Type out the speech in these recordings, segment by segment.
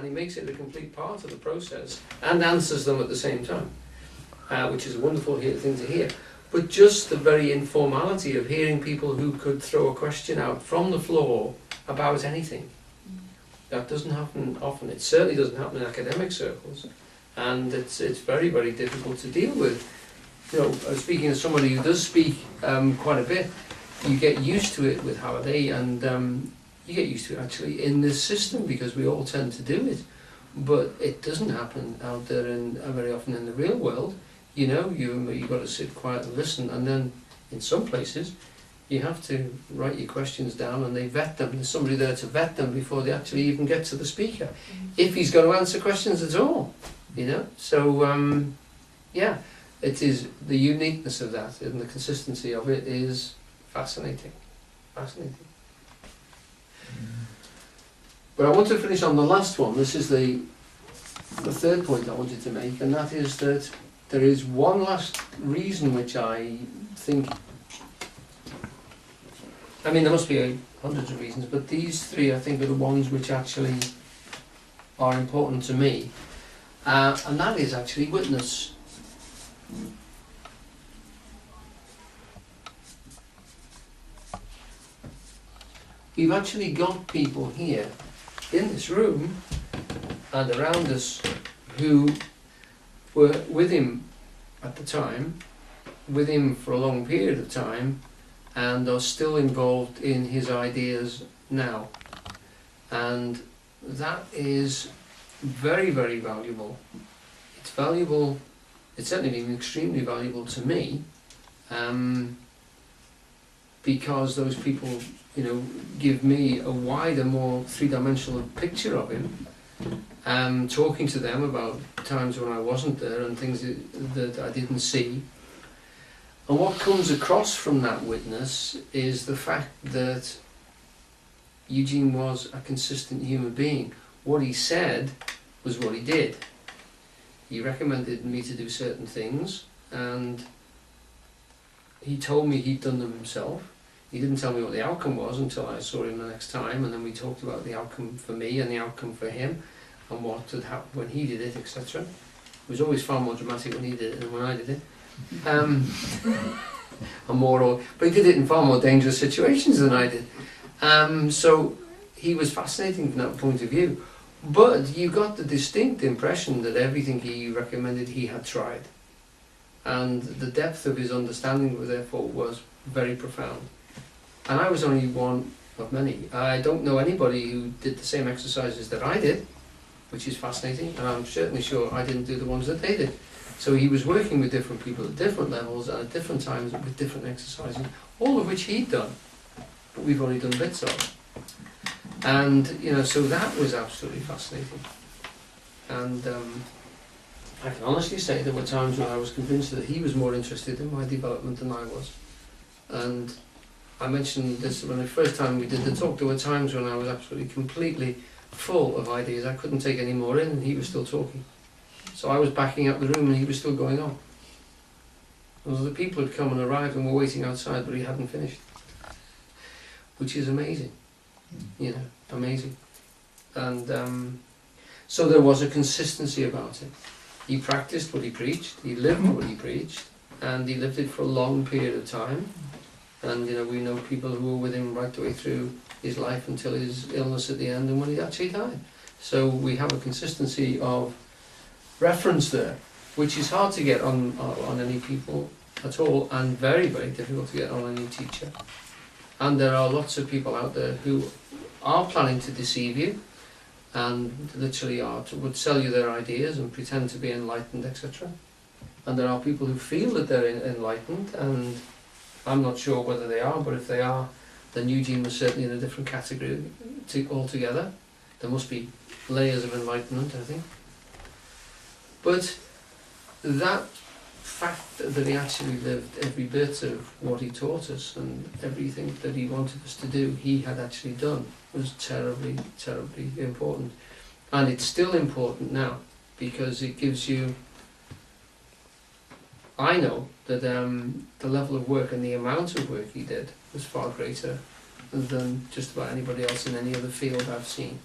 and he makes it a complete part of the process and answers them at the same time, which is a wonderful thing to hear. But just the very informality of hearing people who could throw a question out from the floor about anything, that doesn't happen often. It certainly doesn't happen in academic circles, and it's very, very difficult to deal with. You know, speaking as somebody who does speak quite a bit, you get used to it with Halliday, and you get used to it actually in this system because we all tend to do it. But it doesn't happen out there very often in the real world. You know, you've got to sit quiet and listen, and then in some places you have to write your questions down and they vet them. There's somebody there to vet them before they actually even get to the speaker, if he's going to answer questions at all, you know. So, yeah, it is the uniqueness of that and the consistency of it is fascinating, fascinating. But I want to finish on the last one. This is the third point I wanted to make, and that is that there is one last reason which I think, I mean there must be hundreds of reasons, but these three I think are the ones which actually are important to me, and that is actually witness. We've actually got people here in this room and around us who were with him at the time, with him for a long period of time, and are still involved in his ideas now. And that is very, very valuable. It's valuable, it's certainly been extremely valuable to me, because those people, you know, give me a wider, more three-dimensional picture of him. Talking to them about times when I wasn't there and things that I didn't see. And what comes across from that witness is the fact that Eugene was a consistent human being. What he said was what he did. He recommended me to do certain things, and he told me he'd done them himself. He didn't tell me what the outcome was until I saw him the next time, and then we talked about the outcome for me and the outcome for him, and what had happened when he did it, etc. It was always far more dramatic when he did it than when I did it. And but he did it in far more dangerous situations than I did. So he was fascinating from that point of view. But you got the distinct impression that everything he recommended he had tried. And the depth of his understanding, therefore, was very profound. And I was only one of many. I don't know anybody who did the same exercises that I did, which is fascinating, and I'm certainly sure I didn't do the ones that they did. So he was working with different people at different levels and at different times with different exercises, all of which he'd done, but we've only done bits of. And, you know, so that was absolutely fascinating. And I can honestly say there were times when I was convinced that he was more interested in my development than I was. And I mentioned this when the first time we did the talk, there were times when I was absolutely completely full of ideas. I couldn't take any more in, and he was still talking. So I was backing up the room and he was still going on. And the people had come and arrived and were waiting outside, but he hadn't finished. Which is amazing. You know, amazing. And so there was a consistency about it. He practiced what he preached, he lived what he preached, and he lived it for a long period of time. And, you know, we know people who were with him right the way through his life until his illness at the end and when he actually died. So we have a consistency of reference there, which is hard to get on any people at all, and very, very difficult to get on any teacher. And there are lots of people out there who are planning to deceive you and literally would sell you their ideas and pretend to be enlightened, etc. And there are people who feel that they're enlightened, and I'm not sure whether they are, but if they are, then Eugene was certainly in a different category altogether. There must be layers of enlightenment, I think. But that fact that he actually lived every bit of what he taught us and everything that he wanted us to do, he had actually done, was terribly, terribly important. And it's still important now, because it gives you, I know that the level of work and the amount of work he did was far greater than just about anybody else in any other field I've seen.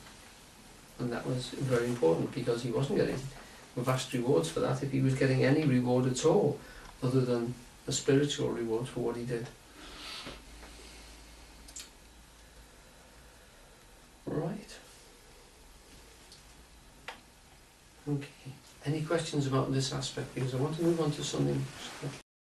And that was very important because he wasn't getting vast rewards for that, if he was getting any reward at all, other than a spiritual reward for what he did. Right. Okay. Any questions about this aspect? Because I want to move on to something